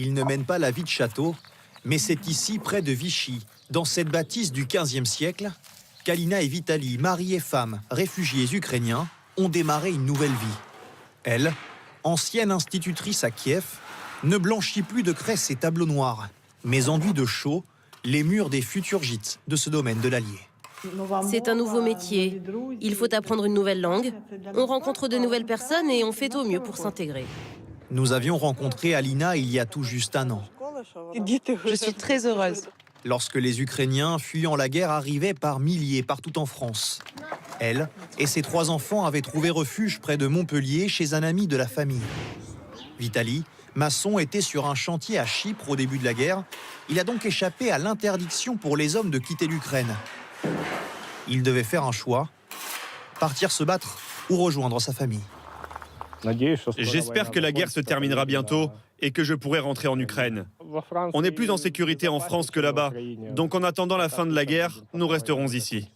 Il ne mène pas la vie de château, mais c'est ici, près de Vichy, dans cette bâtisse du XVe siècle, qu'Alina et Vitali, mari et femme, réfugiés ukrainiens, ont démarré une nouvelle vie. Elle, ancienne institutrice à Kiev, ne blanchit plus de craie ses tableaux noirs, mais enduit de chaux les murs des futurs gîtes de ce domaine de l'Allier. C'est un nouveau métier. Il faut apprendre une nouvelle langue. On rencontre de nouvelles personnes et on fait au mieux pour s'intégrer. Nous avions rencontré Alina il y a tout juste un an. Je suis très heureuse. Lorsque les Ukrainiens fuyant la guerre arrivaient par milliers partout en France. Elle et ses 3 enfants avaient trouvé refuge près de Montpellier chez un ami de la famille. Vitali, maçon, était sur un chantier à Chypre au début de la guerre. Il a donc échappé à l'interdiction pour les hommes de quitter l'Ukraine. Il devait faire un choix, partir se battre ou rejoindre sa famille. J'espère que la guerre se terminera bientôt et que je pourrai rentrer en Ukraine. On est plus en sécurité en France que là-bas. Donc en attendant la fin de la guerre, nous resterons ici.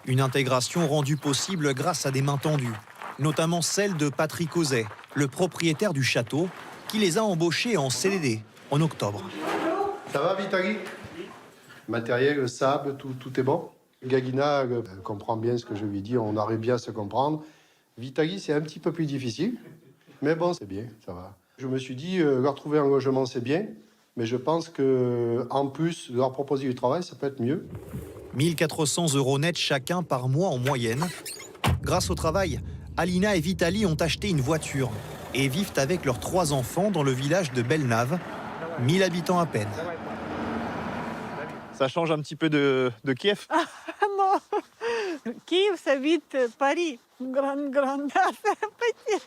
Une intégration rendue possible grâce à des mains tendues, notamment celle de Patrick Ozet, le propriétaire du château, qui les a embauchés en CDD en octobre. Ça va, Vitali? Matériel, le sable, tout est bon? Gagina comprend bien ce que je lui dis, on arrive bien à se comprendre. Vitali, c'est un petit peu plus difficile, mais bon, c'est bien, ça va. Je me suis dit, leur trouver un logement, c'est bien, mais je pense qu'en plus de leur proposer du travail, ça peut être mieux. 1 400 € net chacun par mois en moyenne. Grâce au travail, Alina et Vitali ont acheté une voiture et vivent avec leurs 3 enfants dans le village de Belnave, 1000 habitants à peine. Ça change un petit peu de Kiev. Ah non, Kiev, ça vite Paris. Grande, petit.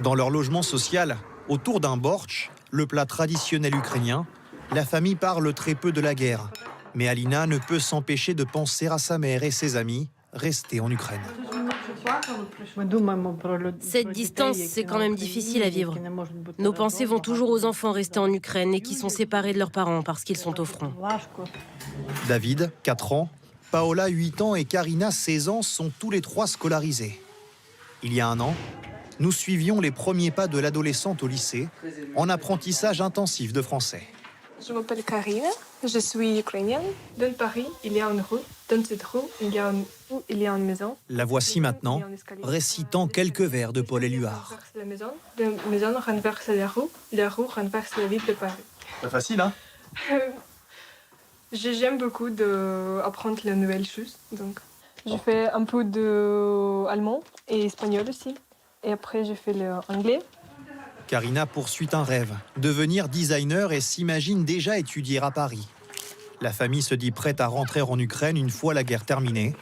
Dans leur logement social, autour d'un bortsch, le plat traditionnel ukrainien, la famille parle très peu de la guerre. Mais Alina ne peut s'empêcher de penser à sa mère et ses amis restés en Ukraine. Cette distance, c'est quand même difficile à vivre. Nos pensées vont toujours aux enfants restés en Ukraine et qui sont séparés de leurs parents parce qu'ils sont au front. David, 4 ans, Paola, 8 ans et Karina, 16 ans, sont tous les 3 scolarisés. Il y a un an, nous suivions les premiers pas de l'adolescente au lycée, en apprentissage intensif de français. Je m'appelle Karina, je suis ukrainienne. Dans Paris, il y a une rue. Dans cette rue, il y a une maison. La voici maintenant, récitant quelques vers de Paul Éluard. La maison renverse la rue renverse la ville de Paris. C'est facile, hein? J'aime beaucoup d'apprendre les nouvelles choses. Donc, je fais un peu d'allemand et espagnol aussi. Et après, je fais l'anglais. Karina poursuit un rêve, devenir designer et s'imagine déjà étudier à Paris. La famille se dit prête à rentrer en Ukraine une fois la guerre terminée.